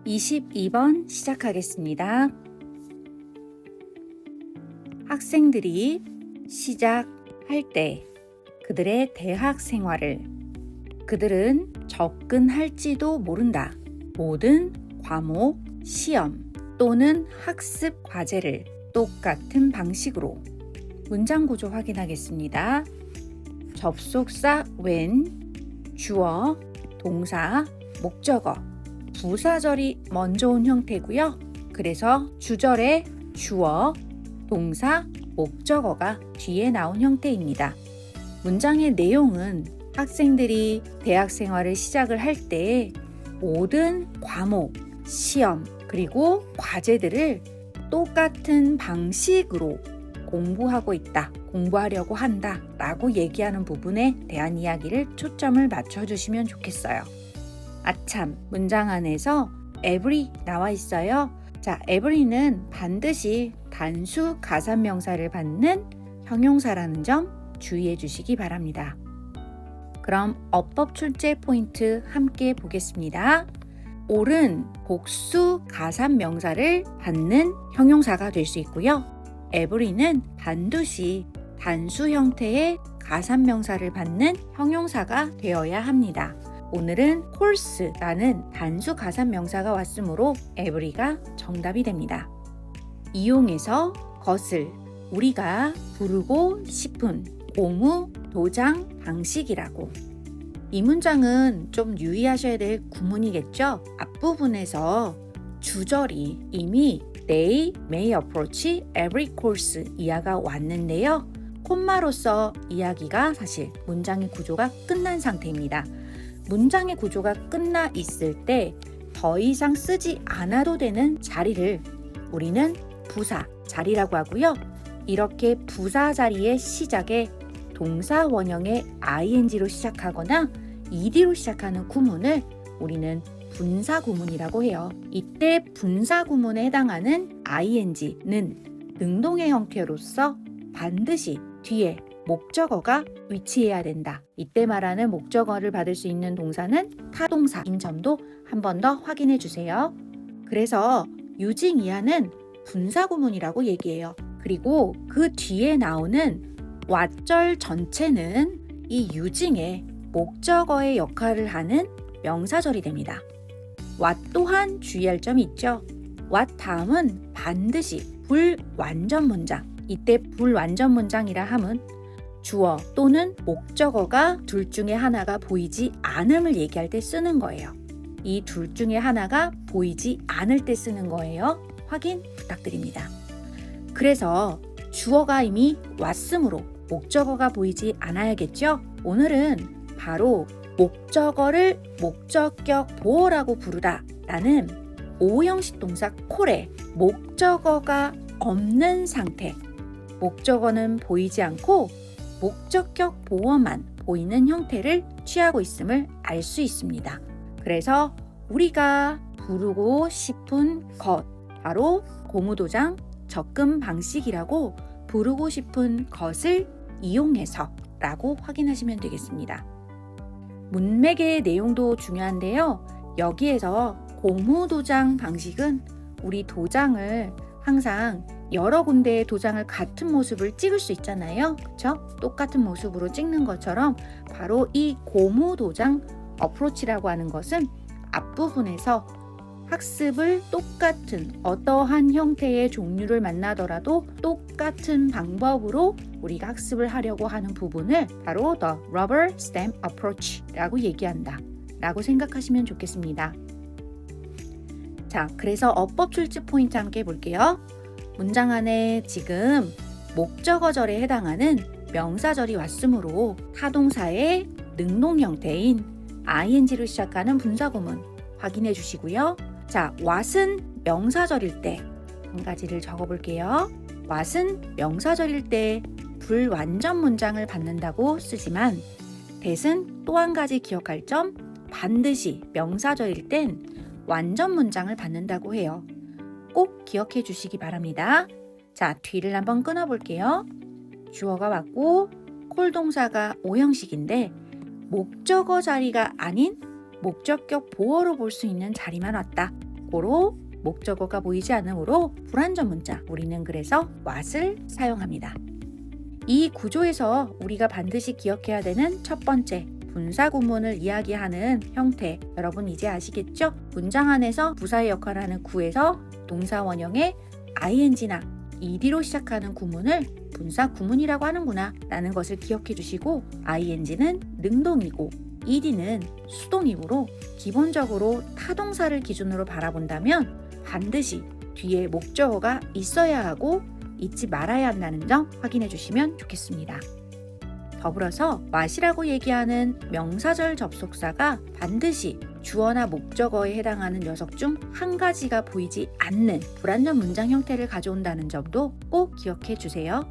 22번 시작하겠습니다. 학생들이 시작할 때 그들의 대학 생활을 그들은 접근할지도 모른다. 모든 과목, 시험 또는 학습 과제를 똑같은 방식으로. 문장 구조 확인하겠습니다. 접속사 when, 주어, 동사, 목적어, 부사절이 먼저 온 형태고요. 그래서 주절에 주어, 동사, 목적어가 뒤에 나온 형태입니다. 문장의 내용은 학생들이 대학 생활을 시작을 할 때 모든 과목, 시험, 그리고 과제들을 똑같은 방식으로 공부하고 있다, 공부하려고 한다 라고 얘기하는 부분에 대한 이야기를 초점을 맞춰주시면 좋겠어요. 아참, 문장 안에서 every 나와 있어요. 자, every는 반드시 단수 가산명사를 받는 형용사라는 점 주의해 주시기 바랍니다. 그럼 어법 출제 포인트 함께 보겠습니다. all은 복수 가산명사를 받는 형용사가 될 수 있고요. every는 반드시 단수 형태의 가산명사를 받는 형용사가 되어야 합니다. 오늘은 course라는 단수 가산명사가 왔으므로 every가 정답이 됩니다. 이용해서 것을 우리가 부르고 싶은 고무 도장 방식이라고. 이 문장은 좀 유의하셔야 될 구문이겠죠? 앞부분에서 주절이 이미 They may approach every course 이하가 왔는데요. 콤마로서 이야기가 사실 문장의 구조가 끝난 상태입니다. 문장의 구조가 끝나 있을 때 더 이상 쓰지 않아도 되는 자리를 우리는 부사 자리라고 하고요. 이렇게 부사 자리의 시작에 동사 원형의 ing로 시작하거나 ed로 시작하는 구문을 우리는 분사 구문이라고 해요. 이때 분사 구문에 해당하는 ing는 능동의 형태로서 반드시 뒤에 목적어가 위치해야 된다. 이때 말하는 목적어를 받을 수 있는 동사는 타동사인 점도 한 번 더 확인해 주세요. 그래서 using 이하는 분사 구문이라고 얘기해요. 그리고 그 뒤에 나오는 what절 전체는 이 using의 목적어의 역할을 하는 명사절이 됩니다. what 또한 주의할 점이 있죠. what 다음은 반드시 불완전 문장. 이때 불완전 문장이라 함은 주어 또는 목적어가 둘 중에 하나가 보이지 않음을 얘기할 때 쓰는 거예요. 이 둘 중에 하나가 보이지 않을 때 쓰는 거예요. 확인 부탁드립니다. 그래서 주어가 이미 왔으므로 목적어가 보이지 않아야겠죠? 오늘은 바로 목적어를 목적격 보어라고 부르다 라는 오형식 동사 콜의 목적어가 없는 상태, 목적어는 보이지 않고 목적격 보어만 보이는 형태를 취하고 있음을 알 수 있습니다. 그래서 우리가 부르고 싶은 것, 바로 고무도장 접근 방식이라고 부르고 싶은 것을 이용해서 라고 확인하시면 되겠습니다. 문맥의 내용도 중요한데요. 여기에서 고무도장 방식은 우리 도장을 항상 여러 군데의 도장을 같은 모습을 찍을 수 있잖아요. 그렇죠? 똑같은 모습으로 찍는 것처럼 바로 이 고무도장 어프로치라고 하는 것은 앞부분에서 학습을 똑같은 어떠한 형태의 종류를 만나더라도 똑같은 방법으로 우리가 학습을 하려고 하는 부분을 바로 The Rubber Stamp Approach라고 얘기한다 라고 생각하시면 좋겠습니다. 자, 그래서 어법 출제 포인트 함께 볼게요. 문장 안에 지금 목적어절에 해당하는 명사절이 왔으므로 타동사의 능동 형태인 ing로 시작하는 분사구문 확인해 주시고요. 자, what은 명사절일 때 한 가지를 적어볼게요. what은 명사절일 때 불완전 문장을 받는다고 쓰지만 that은 또 한 가지 기억할 점, 반드시 명사절일 땐 완전 문장을 받는다고 해요. 꼭 기억해 주시기 바랍니다. 자, 뒤를 한번 끊어볼게요. 주어가 왔고 콜 동사가 오형식인데 목적어 자리가 아닌 목적격 보어로 볼 수 있는 자리만 왔다. 고로 목적어가 보이지 않으므로 불완전 문자, 우리는 그래서 what을 사용합니다. 이 구조에서 우리가 반드시 기억해야 되는 첫 번째, 분사 구문을 이야기하는 형태, 여러분 이제 아시겠죠? 문장 안에서 부사의 역할을 하는 구에서 동사 원형의 ing나 ed로 시작하는 구문을 분사 구문이라고 하는구나 라는 것을 기억해 주시고, ing는 능동이고 ed는 수동이므로 기본적으로 타동사를 기준으로 바라본다면 반드시 뒤에 목적어가 있어야 하고 잊지 말아야 한다는 점 확인해 주시면 좋겠습니다. 더불어서 what이라고 얘기하는 명사절 접속사가 반드시 주어나 목적어에 해당하는 녀석 중 한 가지가 보이지 않는 불완전 문장 형태를 가져온다는 점도 꼭 기억해 주세요.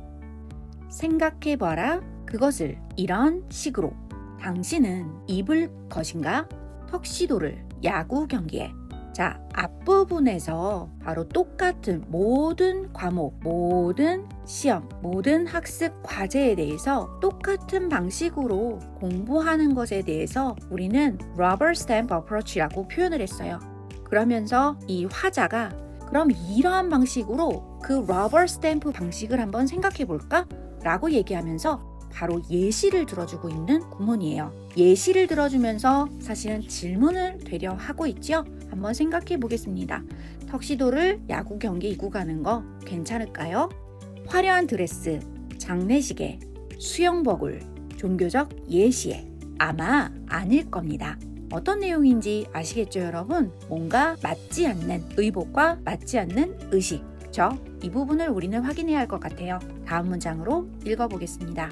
생각해봐라. 그것을 이런 식으로. 당신은 입을 것인가? 턱시도를 야구 경기에. 자, 앞부분에서 바로 똑같은 모든 과목, 모든 시험, 모든 학습 과제에 대해서 똑같은 방식으로 공부하는 것에 대해서 우리는 rubber stamp approach라고 표현을 했어요. 그러면서 이 화자가 그럼 이러한 방식으로 그 rubber stamp 방식을 한번 생각해 볼까? 라고 얘기하면서 바로 예시를 들어주고 있는 구문이에요. 예시를 들어주면서 사실은 질문을 되려 하고 있죠. 한번 생각해 보겠습니다. 턱시도를 야구 경기 입고 가는 거 괜찮을까요? 화려한 드레스, 장례식에, 수영복을, 종교적 예시에. 아마 아닐 겁니다. 어떤 내용인지 아시겠죠, 여러분? 뭔가 맞지 않는 의복과 맞지 않는 의식. 그쵸? 이 부분을 우리는 확인해야 할 것 같아요. 다음 문장으로 읽어보겠습니다.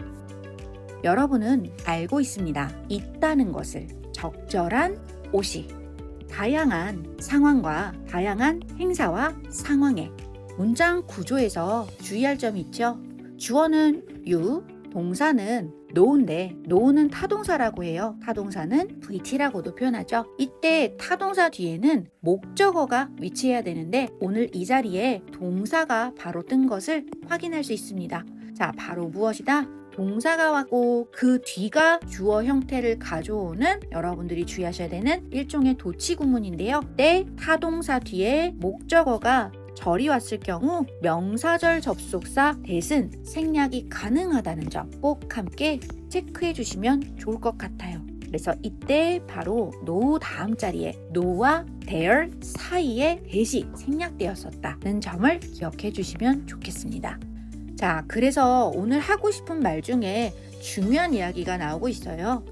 여러분은 알고 있습니다. 있다는 것을. 적절한 옷이. 다양한 상황과 다양한 행사와 상황에. 문장 구조에서 주의할 점이 있죠. 주어는 you, 동사는 know인데 know는 타동사라고 해요. 타동사는 VT라고도 표현하죠. 이때 타동사 뒤에는 목적어가 위치해야 되는데 오늘 이 자리에 동사가 바로 뜬 것을 확인할 수 있습니다. 자, 바로 무엇이다? 동사가 왔고 그 뒤가 주어 형태를 가져오는 여러분들이 주의하셔야 되는 일종의 도치 구문인데요. 때 타동사 뒤에 목적어가 절이 왔을 경우 명사절 접속사 대신 생략이 가능하다는 점 꼭 함께 체크해 주시면 좋을 것 같아요. 그래서 이때 바로 no 다음 자리에 no와 there 사이에 대시 생략되었었다는 점을 기억해 주시면 좋겠습니다. 자, 그래서 오늘 하고 싶은 말 중에 중요한 이야기가 나오고 있어요.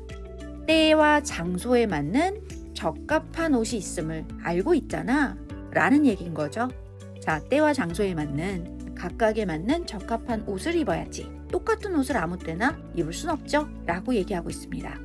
때와 장소에 맞는 적합한 옷이 있음을 알고 있잖아 라는 얘기인 거죠. 자, 때와 장소에 맞는 각각에 맞는 적합한 옷을 입어야지. 똑같은 옷을 아무 때나 입을 순 없죠 라고 얘기하고 있습니다.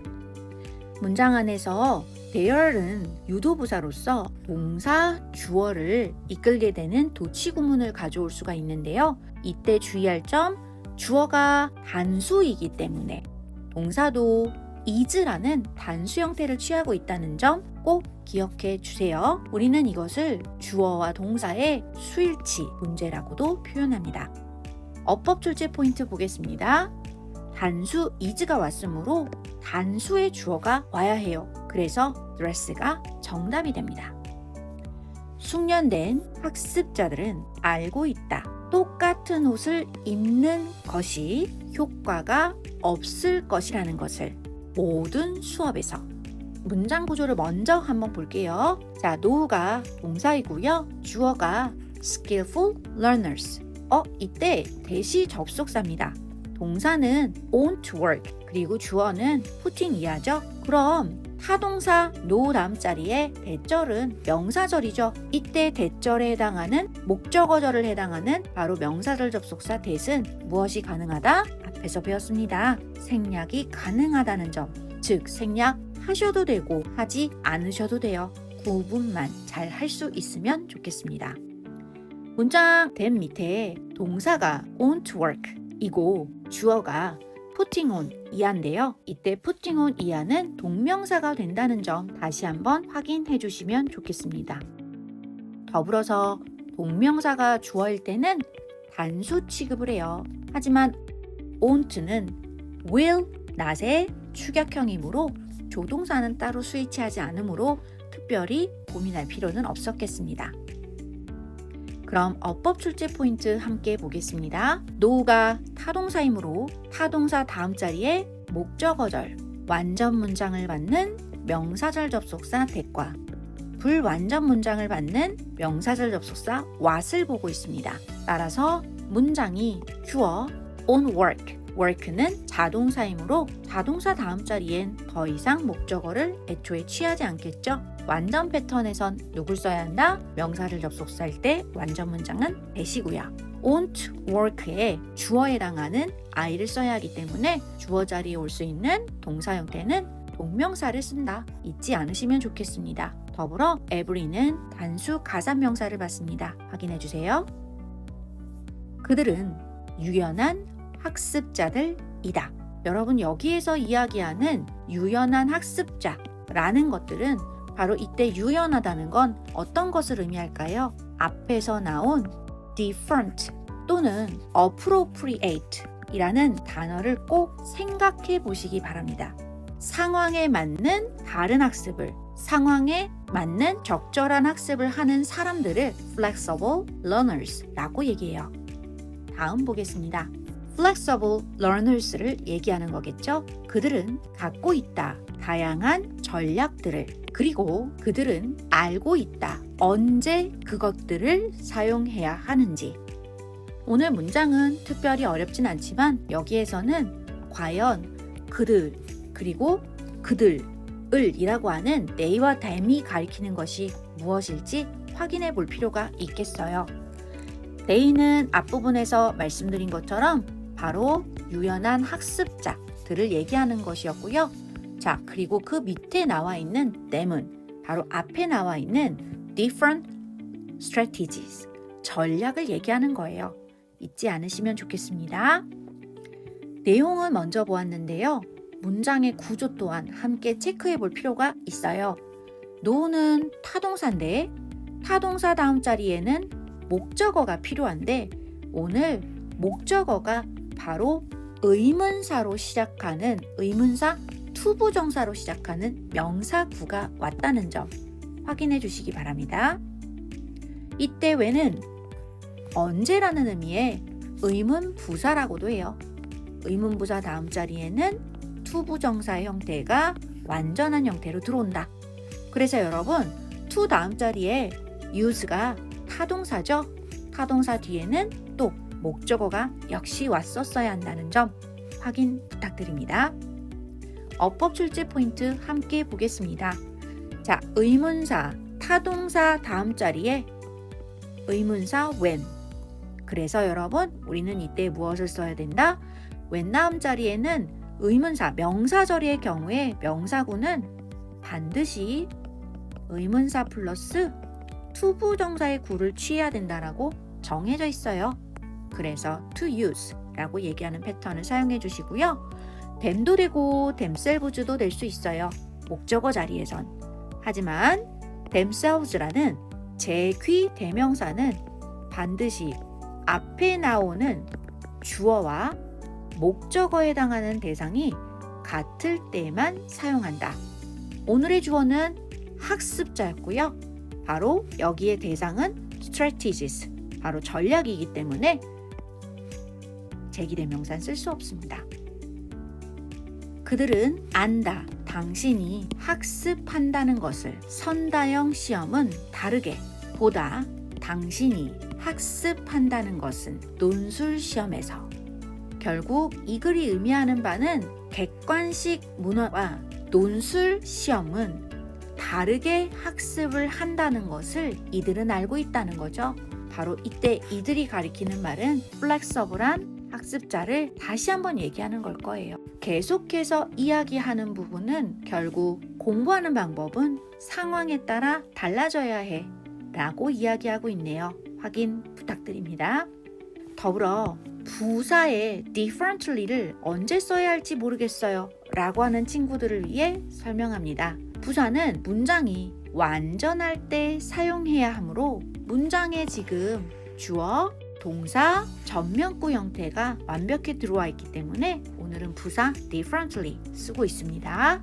문장 안에서 there는 유도부사로서 동사, 주어를 이끌게 되는 도치 구문을 가져올 수가 있는데요. 이때 주의할 점, 주어가 단수이기 때문에 동사도 is라는 단수 형태를 취하고 있다는 점 꼭 기억해 주세요. 우리는 이것을 주어와 동사의 수일치 문제라고도 표현합니다. 어법 출제 포인트 보겠습니다. 단수 is가 왔으므로 단수의 주어가 와야 해요. 그래서 dress가 정답이 됩니다. 숙련된 학습자들은 알고 있다. 똑같은 옷을 입는 것이 효과가 없을 것이라는 것을 모든 수업에서. 문장 구조를 먼저 한번 볼게요. 자, know가 동사이고요. 주어가 skillful learners. 이때 대시 접속사입니다. 동사는 on to work, 그리고 주어는 putting 이하죠. 그럼 타동사 know 다음 자리에 대절은 명사절이죠. 이때 대절에 해당하는 목적어절을 해당하는 바로 명사절 접속사 that은 무엇이 가능하다? 앞에서 배웠습니다. 생략이 가능하다는 점. 즉 생략하셔도 되고 하지 않으셔도 돼요. 구분만 잘 할 수 있으면 좋겠습니다. 문장 된 밑에 동사가 on to work 이고 주어가 putting on 이하인데요. 이때 putting on 이하는 동명사가 된다는 점 다시 한번 확인해 주시면 좋겠습니다. 더불어서 동명사가 주어일 때는 단수 취급을 해요. 하지만 won't는 will, not의 축약형이므로 조동사는 따로 수일치하지 않으므로 특별히 고민할 필요는 없었겠습니다. 그럼 어법 출제 포인트 함께 보겠습니다. 노우가 타동사이므로 타동사 다음 자리에 목적어절, 완전 문장을 받는 명사절 접속사 that과 불완전 문장을 받는 명사절 접속사 what을 보고 있습니다. 따라서 문장이 주어 on work, work는 자동사이므로 자동사 다음 자리엔 더 이상 목적어를 애초에 취하지 않겠죠. 완전 패턴에선 누굴 써야 한다? 명사를 접속사일 때 완전 문장은 that이고요. won't work에 주어에 해당하는 I를 써야 하기 때문에 주어 자리에 올 수 있는 동사 형태는 동명사를 쓴다. 잊지 않으시면 좋겠습니다. 더불어 every는 단수 가산명사를 받습니다. 확인해 주세요. 그들은 유연한 학습자들이다. 여러분 여기에서 이야기하는 유연한 학습자라는 것들은 바로 이때 유연하다는 건 어떤 것을 의미할까요? 앞에서 나온 different 또는 appropriate 이라는 단어를 꼭 생각해 보시기 바랍니다. 상황에 맞는 다른 학습을, 상황에 맞는 적절한 학습을 하는 사람들을 flexible learners라고 얘기해요. 다음 보겠습니다. flexible learners를 얘기하는 거겠죠. 그들은 갖고 있다. 다양한 전략들을, 그리고 그들은 알고 있다. 언제 그것들을 사용해야 하는지. 오늘 문장은 특별히 어렵진 않지만 여기에서는 과연 그들, 그리고 그들을 이라고 하는 they와 them이 가리키는 것이 무엇일지 확인해 볼 필요가 있겠어요. they는 앞부분에서 말씀드린 것처럼 바로 유연한 학습자들을 얘기하는 것이었고요. 자, 그리고 그 밑에 나와 있는 them은 바로 앞에 나와 있는 different strategies, 전략을 얘기하는 거예요. 잊지 않으시면 좋겠습니다. 내용은 먼저 보았는데요. 문장의 구조 또한 함께 체크해 볼 필요가 있어요. 노는 타동사인데 타동사 다음 자리에는 목적어가 필요한데 오늘 목적어가 바로 의문사로 시작하는 의문사 투부정사로 시작하는 명사구가 왔다는 점 확인해 주시기 바랍니다. 이때 왜는 언제라는 의미의 의문부사라고도 해요. 의문부사 다음 자리에는 투부정사의 형태가 완전한 형태로 들어온다. 그래서 여러분 to 다음 자리에 use가 타동사죠. 타동사 뒤에는 또 목적어가 역시 왔었어야 한다는 점 확인 부탁드립니다. 어법 출제 포인트 함께 보겠습니다. 자, 의문사 타동사 다음 자리에 의문사 when. 그래서 여러분 우리는 이때 무엇을 써야 된다? when 다음 자리에는 의문사 명사절의 경우에 명사구는 반드시 의문사 플러스 투부정사의 구를 취해야 된다라고 정해져 있어요. 그래서 to use 라고 얘기하는 패턴을 사용해 주시고요. them도 되고 themselves도 될 수 있어요. 목적어 자리에선. 하지만 themselves라는 제귀 대명사는 반드시 앞에 나오는 주어와 목적어에 해당하는 대상이 같을 때만 사용한다. 오늘의 주어는 학습자였고요. 바로 여기의 대상은 strategies, 바로 전략이기 때문에 제기대명사는 쓸 수 없습니다. 그들은 안다. 당신이 학습한다는 것을 선다형 시험은 다르게 보다 당신이 학습한다는 것은 논술 시험에서 결국 이 글이 의미하는 바는 객관식 문화와 논술 시험은 다르게 학습을 한다는 것을 이들은 알고 있다는 거죠. 바로 이때 이들이 가리키는 말은 플렉서블한 학습자를 다시 한번 얘기하는 걸 거예요. 계속해서 이야기하는 부분은 결국 공부하는 방법은 상황에 따라 달라져야 해 라고 이야기하고 있네요. 확인 부탁드립니다. 더불어 부사의 differently를 언제 써야 할지 모르겠어요 라고 하는 친구들을 위해 설명합니다. 부사는 문장이 완전할 때 사용해야 하므로 문장에 지금 주어, 동사, 전면구 형태가 완벽히 들어와 있기 때문에 오늘은 부사 differently 쓰고 있습니다.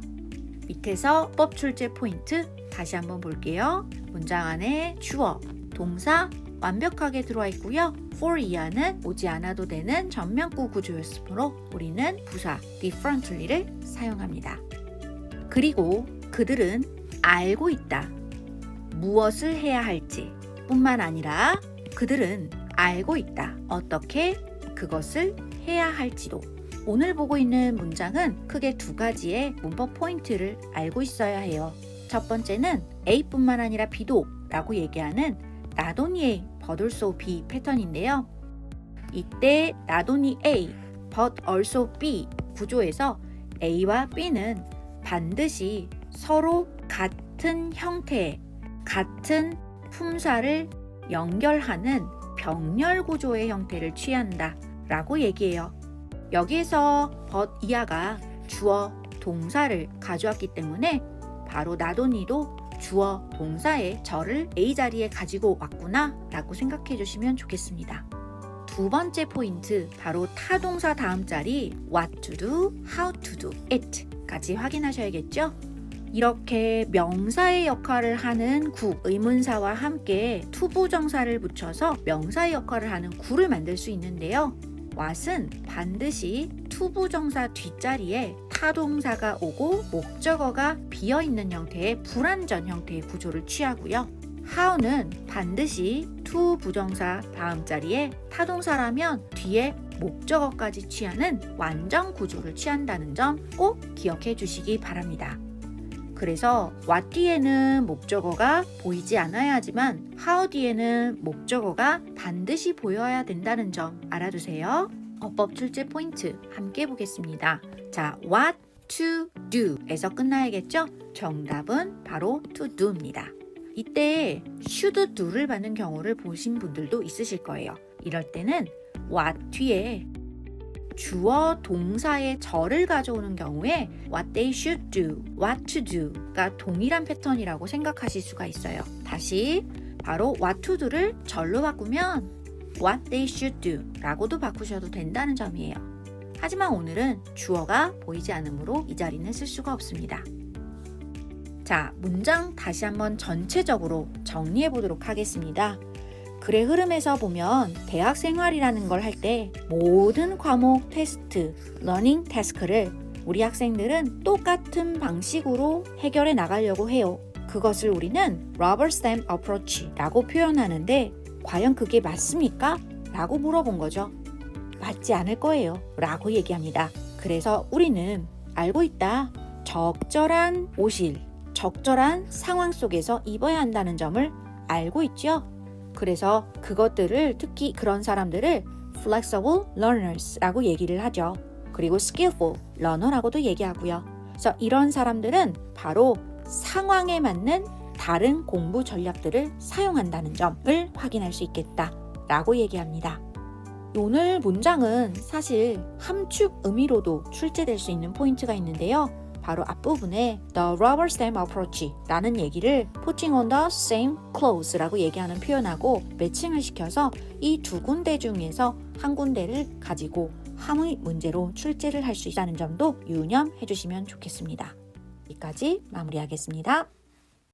밑에서 법 출제 포인트 다시 한번 볼게요. 문장 안에 주어, 동사 완벽하게 들어와 있고요. for 이하는 오지 않아도 되는 전면구 구조였으므로 우리는 부사 differently를 사용합니다. 그리고 그들은 알고 있다. 무엇을 해야 할지 뿐만 아니라 그들은 알고 있다. 어떻게 그것을 해야 할지도. 오늘 보고 있는 문장은 크게 두 가지의 문법 포인트를 알고 있어야 해요. 첫 번째는 A뿐만 아니라 B도 라고 얘기하는 not only A, but also B 패턴인데요. 이때 not only A, but also B 구조에서 A와 B는 반드시 서로 같은 형태의 같은 품사를 연결하는 병렬 구조의 형태를 취한다 라고 얘기해요. 여기에서 but 이하가 주어, 동사를 가져왔기 때문에 바로 not only도 주어, 동사의 저를 A 자리에 가지고 왔구나 라고 생각해 주시면 좋겠습니다. 두 번째 포인트, 바로 타동사 다음 자리 what to do, how to do it 까지 확인하셔야겠죠? 이렇게 명사의 역할을 하는 구, 의문사와 함께 투부정사를 붙여서 명사의 역할을 하는 구를 만들 수 있는데요. what은 반드시 투부정사 뒷자리에 타동사가 오고 목적어가 비어있는 형태의 불완전 형태의 구조를 취하고요. how는 반드시 투부정사 다음 자리에 타동사라면 뒤에 목적어까지 취하는 완전 구조를 취한다는 점 꼭 기억해 주시기 바랍니다. 그래서 what 뒤에는 목적어가 보이지 않아야 하지만 how 뒤에는 목적어가 반드시 보여야 된다는 점 알아두세요. 어법 출제 포인트 함께 보겠습니다. 자, what to do 에서 끝나야겠죠? 정답은 바로 to do입니다. 이때 should do를 받는 경우를 보신 분들도 있으실 거예요. 이럴 때는 what 뒤에 주어 동사의 절을 가져오는 경우에 what they should do, what to do가 동일한 패턴이라고 생각하실 수가 있어요. 다시 바로 what to do를 절로 바꾸면 what they should do 라고도 바꾸셔도 된다는 점이에요. 하지만 오늘은 주어가 보이지 않으므로 이 자리는 쓸 수가 없습니다. 자, 문장 다시 한번 전체적으로 정리해 보도록 하겠습니다. 글의 흐름에서 보면 대학 생활이라는 걸 할 때 모든 과목 테스트, 러닝 태스크를 우리 학생들은 똑같은 방식으로 해결해 나가려고 해요. 그것을 우리는 rubber stamp approach라고 표현하는데 과연 그게 맞습니까? 라고 물어본 거죠. 맞지 않을 거예요 라고 얘기합니다. 그래서 우리는 알고 있다. 적절한 옷을 적절한 상황 속에서 입어야 한다는 점을 알고 있죠. 그래서 그것들을 특히 그런 사람들을 flexible learners라고 얘기를 하죠. 그리고 skillful learner라고도 얘기하고요. 그래서 이런 사람들은 바로 상황에 맞는 다른 공부 전략들을 사용한다는 점을 확인할 수 있겠다라고 얘기합니다. 오늘 문장은 사실 함축 의미로도 출제될 수 있는 포인트가 있는데요. 바로 앞부분에 the rubber stamp approach 라는 얘기를 putting on the same clothes 라고 얘기하는 표현하고 매칭을 시켜서 이 두 군데 중에서 한 군데를 가지고 함의 문제로 출제를 할 수 있다는 점도 유념해 주시면 좋겠습니다. 여기까지 마무리하겠습니다.